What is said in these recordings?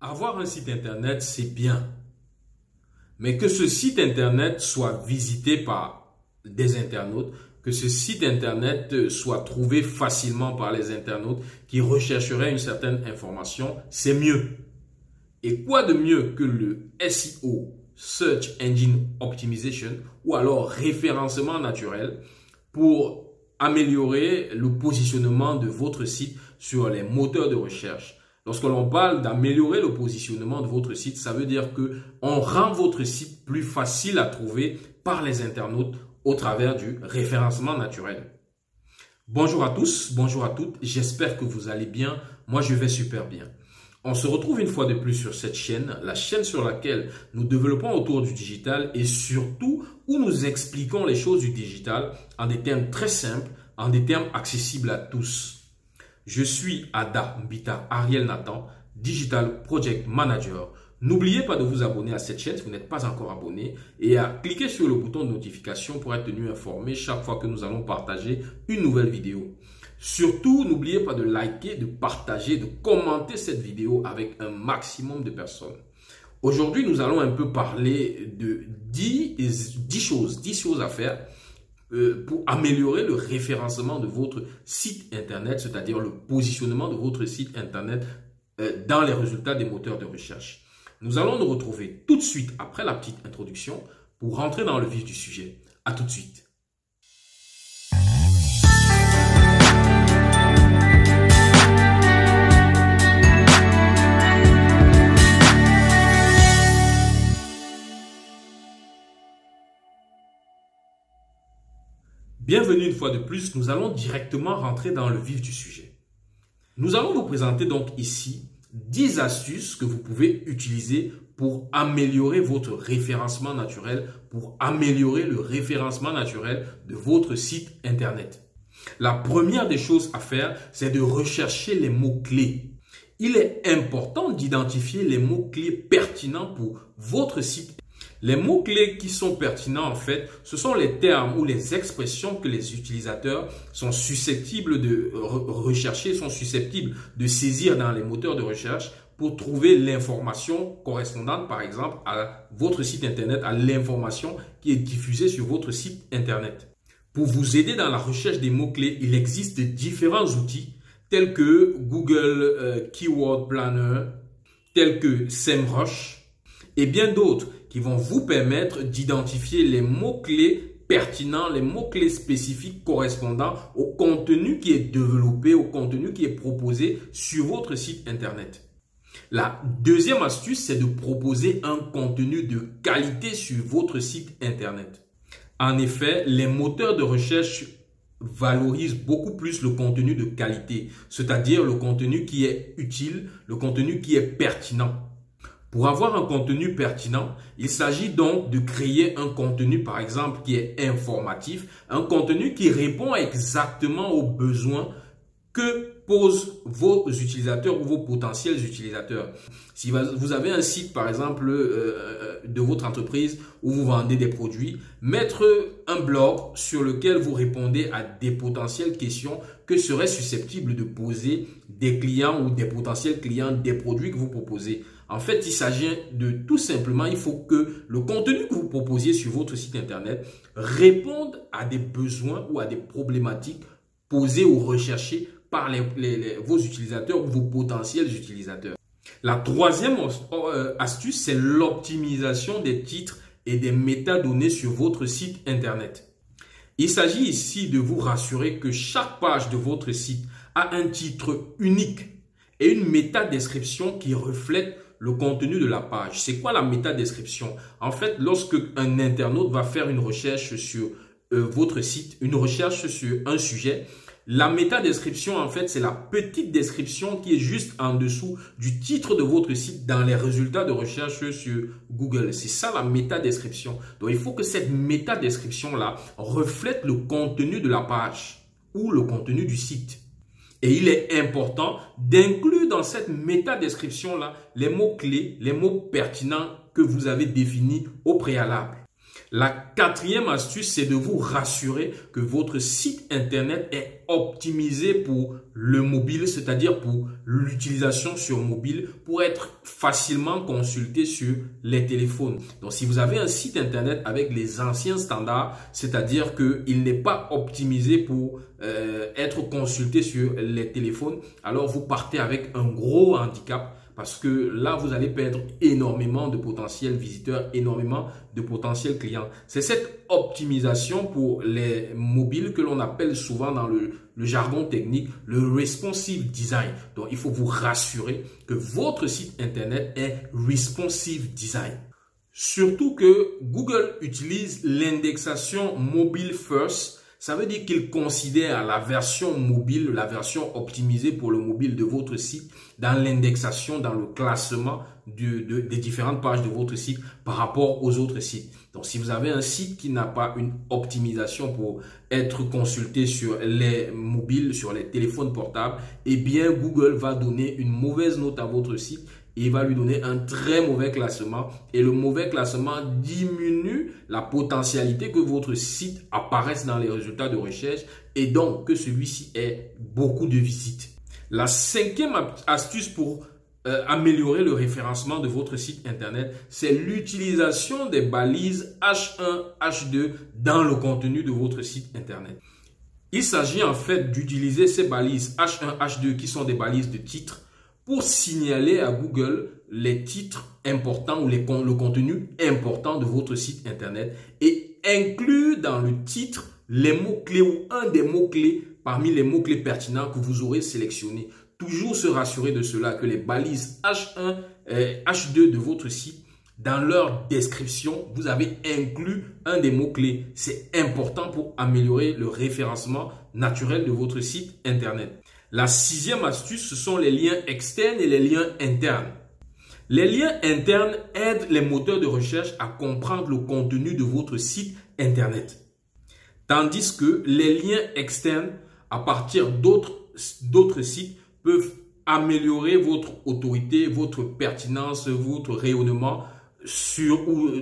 Avoir un site internet, c'est bien. Mais que ce site internet soit visité par des internautes, que ce site internet soit trouvé facilement par les internautes qui rechercheraient une certaine information, c'est mieux. Et quoi de mieux que le SEO, Search Engine Optimization, ou alors référencement naturel pour améliorer le positionnement de votre site sur les moteurs de recherche. Lorsque l'on parle d'améliorer le positionnement de votre site, ça veut dire que on rend votre site plus facile à trouver par les internautes au travers du référencement naturel. Bonjour à tous, bonjour à toutes, j'espère que vous allez bien, moi je vais super bien. On se retrouve une fois de plus sur cette chaîne, la chaîne sur laquelle nous développons autour du digital et surtout où nous expliquons les choses du digital en des termes très simples, en des termes accessibles à tous. Je suis Ada Mbita Ariel Nathan, Digital Project Manager. N'oubliez pas de vous abonner à cette chaîne si vous n'êtes pas encore abonné et à cliquer sur le bouton de notification pour être tenu informé chaque fois que nous allons partager une nouvelle vidéo. Surtout, n'oubliez pas de liker, de partager, de commenter cette vidéo avec un maximum de personnes. Aujourd'hui, nous allons un peu parler de 10 choses à faire pour améliorer le référencement de votre site internet, c'est-à-dire le positionnement de votre site internet dans les résultats des moteurs de recherche. Nous allons nous retrouver tout de suite après la petite introduction pour rentrer dans le vif du sujet. À tout de suite. Bienvenue une fois de plus, nous allons directement rentrer dans le vif du sujet. Nous allons vous présenter donc ici 10 astuces que vous pouvez utiliser pour améliorer votre référencement naturel, pour améliorer le référencement naturel de votre site internet. La première des choses à faire, c'est de rechercher les mots-clés. Il est important d'identifier les mots-clés pertinents pour votre site. Les mots-clés qui sont pertinents, en fait, ce sont les termes ou les expressions que les utilisateurs sont susceptibles de rechercher, sont susceptibles de saisir dans les moteurs de recherche pour trouver l'information correspondante, par exemple, à votre site internet, à l'information qui est diffusée sur votre site internet. Pour vous aider dans la recherche des mots-clés, il existe différents outils tels que Google Keyword Planner, tels que SEMrush et bien d'autres qui vont vous permettre d'identifier les mots-clés pertinents, les mots-clés spécifiques correspondant au contenu qui est développé, au contenu qui est proposé sur votre site internet. La deuxième astuce, c'est de proposer un contenu de qualité sur votre site internet. En effet, les moteurs de recherche valorisent beaucoup plus le contenu de qualité, c'est-à-dire le contenu qui est utile, le contenu qui est pertinent. Pour avoir un contenu pertinent, il s'agit donc de créer un contenu, par exemple, qui est informatif, un contenu qui répond exactement aux besoins que posent vos utilisateurs ou vos potentiels utilisateurs. Si vous avez un site, par exemple, de votre entreprise où vous vendez des produits, mettre un blog sur lequel vous répondez à des potentielles questions que seraient susceptibles de poser des clients ou des potentiels clients des produits que vous proposez. En fait, il s'agit de tout simplement, il faut que le contenu que vous proposiez sur votre site internet réponde à des besoins ou à des problématiques posées ou recherchées par vos utilisateurs ou vos potentiels utilisateurs. La troisième astuce, c'est l'optimisation des titres et des métadonnées sur votre site internet. Il s'agit ici de vous rassurer que chaque page de votre site a un titre unique et une métadescription qui reflète le contenu de la page. C'est quoi la métadescription? En fait, lorsque un internaute va faire une recherche sur votre site, une recherche sur un sujet, la métadescription, en fait, c'est la petite description qui est juste en dessous du titre de votre site dans les résultats de recherche sur Google. C'est ça la métadescription. Donc, il faut que cette métadescription-là reflète le contenu de la page ou le contenu du site. Et il est important d'inclure dans cette métadescription-là les mots-clés, les mots pertinents que vous avez définis au préalable. La quatrième astuce, c'est de vous rassurer que votre site internet est optimisé pour le mobile, c'est-à-dire pour l'utilisation sur mobile, pour être facilement consulté sur les téléphones. Donc, si vous avez un site internet avec les anciens standards, c'est-à-dire qu'il n'est pas optimisé pour être consulté sur les téléphones, alors vous partez avec un gros handicap. Parce que là, vous allez perdre énormément de potentiels visiteurs, énormément de potentiels clients. C'est cette optimisation pour les mobiles que l'on appelle souvent dans le jargon technique le responsive design. Donc, il faut vous rassurer que votre site internet est responsive design. Surtout que Google utilise l'indexation mobile first. Ça veut dire qu'il considère la version mobile, la version optimisée pour le mobile de votre site dans l'indexation, dans le classement des différentes pages de votre site par rapport aux autres sites. Donc, si vous avez un site qui n'a pas une optimisation pour être consulté sur les mobiles, sur les téléphones portables, eh bien, Google va donner une mauvaise note à votre site. Il va lui donner un très mauvais classement et le mauvais classement diminue la potentialité que votre site apparaisse dans les résultats de recherche et donc que celui-ci ait beaucoup de visites. La cinquième astuce pour améliorer le référencement de votre site internet, c'est l'utilisation des balises H1, H2 dans le contenu de votre site internet. Il s'agit en fait d'utiliser ces balises H1, H2 qui sont des balises de titres pour signaler à Google les titres importants ou le contenu important de votre site internet et inclure dans le titre les mots-clés ou un des mots-clés parmi les mots-clés pertinents que vous aurez sélectionnés. Toujours se rassurer de cela, que les balises H1 et H2 de votre site, dans leur description, vous avez inclus un des mots-clés. C'est important pour améliorer le référencement naturel de votre site internet. La sixième astuce, ce sont les liens externes et les liens internes. Les liens internes aident les moteurs de recherche à comprendre le contenu de votre site internet. Tandis que les liens externes, à partir d'autres sites, peuvent améliorer votre autorité, votre pertinence, votre rayonnement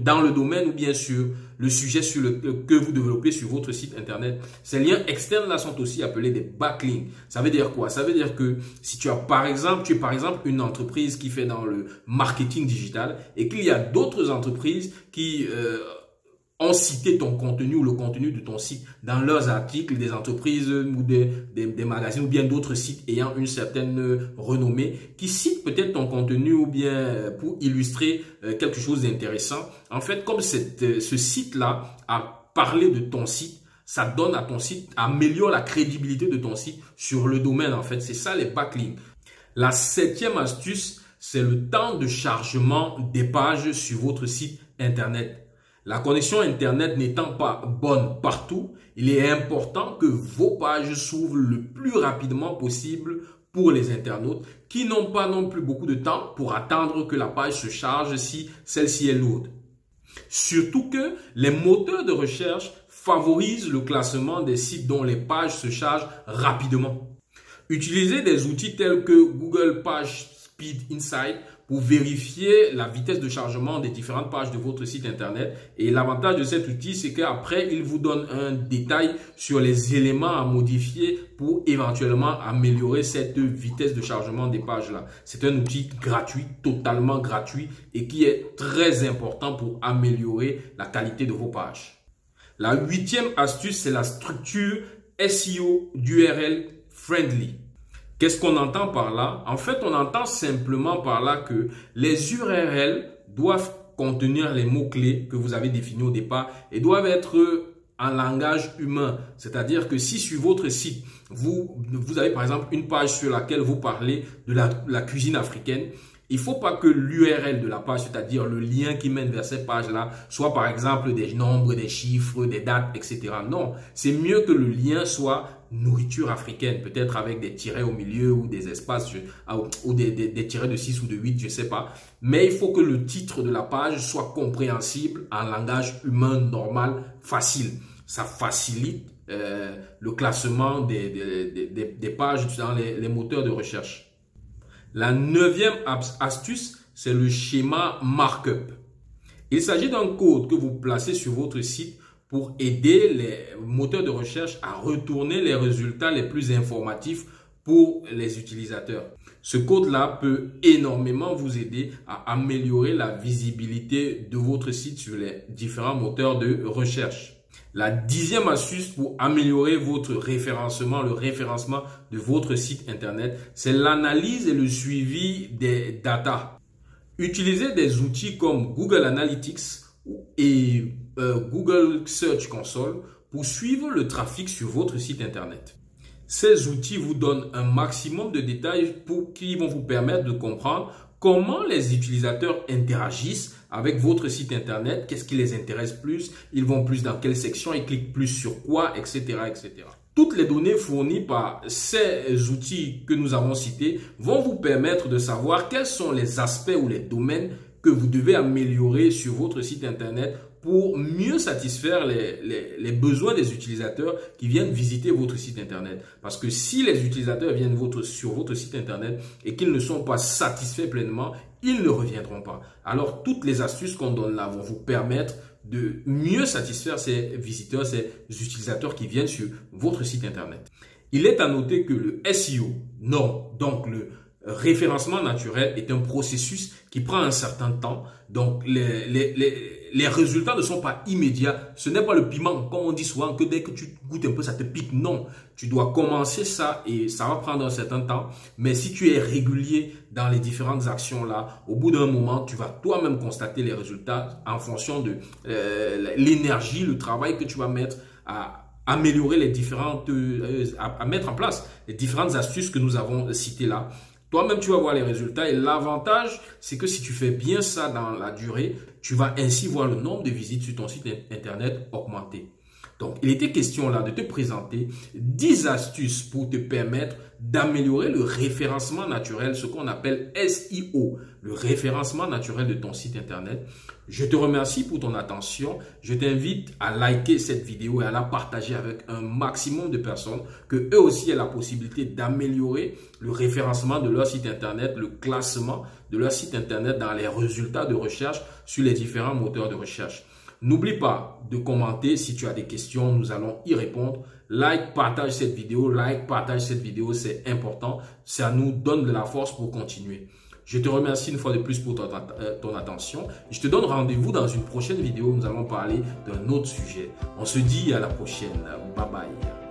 dans le domaine ou bien sur le sujet que vous développez sur votre site internet. Ces liens externes là sont aussi appelés des backlinks. Ça veut dire quoi? Ça veut dire que si tu es par exemple une entreprise qui fait dans le marketing digital et qu'il y a d'autres entreprises qui ont cité ton contenu ou le contenu de ton site dans leurs articles, des entreprises ou des magazines ou bien d'autres sites ayant une certaine renommée qui citent peut-être ton contenu ou bien pour illustrer quelque chose d'intéressant. En fait, comme ce site-là a parlé de ton site, ça donne à ton site, améliore la crédibilité de ton site sur le domaine en fait. C'est ça les backlinks. La septième astuce, c'est le temps de chargement des pages sur votre site internet. La connexion internet n'étant pas bonne partout, il est important que vos pages s'ouvrent le plus rapidement possible pour les internautes qui n'ont pas non plus beaucoup de temps pour attendre que la page se charge si celle-ci est lourde. Surtout que les moteurs de recherche favorisent le classement des sites dont les pages se chargent rapidement. Utilisez des outils tels que Google Page Speed Insight pour vérifier la vitesse de chargement des différentes pages de votre site internet. Et l'avantage de cet outil, c'est qu'après, il vous donne un détail sur les éléments à modifier pour éventuellement améliorer cette vitesse de chargement des pages-là. C'est un outil gratuit, totalement gratuit et qui est très important pour améliorer la qualité de vos pages. La huitième astuce, c'est la structure SEO d'URL friendly. Qu'est-ce qu'on entend par là? En fait, on entend simplement par là que les URL doivent contenir les mots-clés que vous avez définis au départ et doivent être en langage humain. C'est-à-dire que si sur votre site, vous avez par exemple une page sur laquelle vous parlez de la cuisine africaine, il ne faut pas que l'URL de la page, c'est-à-dire le lien qui mène vers cette page-là, soit par exemple des nombres, des chiffres, des dates, etc. Non, c'est mieux que le lien soit nourriture africaine, peut-être avec des tirets au milieu ou des espaces ou des tirets de 6 ou de 8, je ne sais pas. Mais il faut que le titre de la page soit compréhensible en langage humain, normal, facile. Ça facilite le classement des pages dans les moteurs de recherche. La neuvième astuce, c'est le schéma markup. Il s'agit d'un code que vous placez sur votre site pour aider les moteurs de recherche à retourner les résultats les plus informatifs pour les utilisateurs. Ce code-là peut énormément vous aider à améliorer la visibilité de votre site sur les différents moteurs de recherche. La 10e astuce pour améliorer votre référencement, le référencement de votre site internet, c'est l'analyse et le suivi des datas. Utilisez des outils comme Google Analytics et Google Search Console pour suivre le trafic sur votre site internet. Ces outils vous donnent un maximum de détails qui vont vous permettre de comprendre comment les utilisateurs interagissent avec votre site internet, qu'est-ce qui les intéresse plus, ils vont plus dans quelle section, ils cliquent plus sur quoi, etc., etc. Toutes les données fournies par ces outils que nous avons cités vont vous permettre de savoir quels sont les aspects ou les domaines que vous devez améliorer sur votre site internet pour mieux satisfaire les besoins des utilisateurs qui viennent visiter votre site internet. Parce que si les utilisateurs viennent sur votre site internet et qu'ils ne sont pas satisfaits pleinement, ils ne reviendront pas. Alors, toutes les astuces qu'on donne là vont vous permettre de mieux satisfaire ces visiteurs, ces utilisateurs qui viennent sur votre site internet. Il est à noter que le SEO, donc le référencement naturel, est un processus qui prend un certain temps. Donc, les résultats ne sont pas immédiats. Ce n'est pas le piment, comme on dit souvent, que dès que tu goûtes un peu, ça te pique. Non, tu dois commencer ça et ça va prendre un certain temps. Mais si tu es régulier dans les différentes actions là, au bout d'un moment, tu vas toi-même constater les résultats en fonction de l'énergie, le travail que tu vas mettre à améliorer les différentes, à mettre en place les différentes astuces que nous avons citées là. Toi-même, tu vas voir les résultats et l'avantage, c'est que si tu fais bien ça dans la durée, tu vas ainsi voir le nombre de visites sur ton site internet augmenter. Donc, il était question là de te présenter 10 astuces pour te permettre d'améliorer le référencement naturel, ce qu'on appelle SEO, le référencement naturel de ton site internet. Je te remercie pour ton attention. Je t'invite à liker cette vidéo et à la partager avec un maximum de personnes, que eux aussi aient la possibilité d'améliorer le référencement de leur site internet, le classement de leur site internet dans les résultats de recherche sur les différents moteurs de recherche. N'oublie pas de commenter si tu as des questions, nous allons y répondre. Partage cette vidéo, c'est important. Ça nous donne de la force pour continuer. Je te remercie une fois de plus pour ton attention. Je te donne rendez-vous dans une prochaine vidéo où nous allons parler d'un autre sujet. On se dit à la prochaine. Bye bye.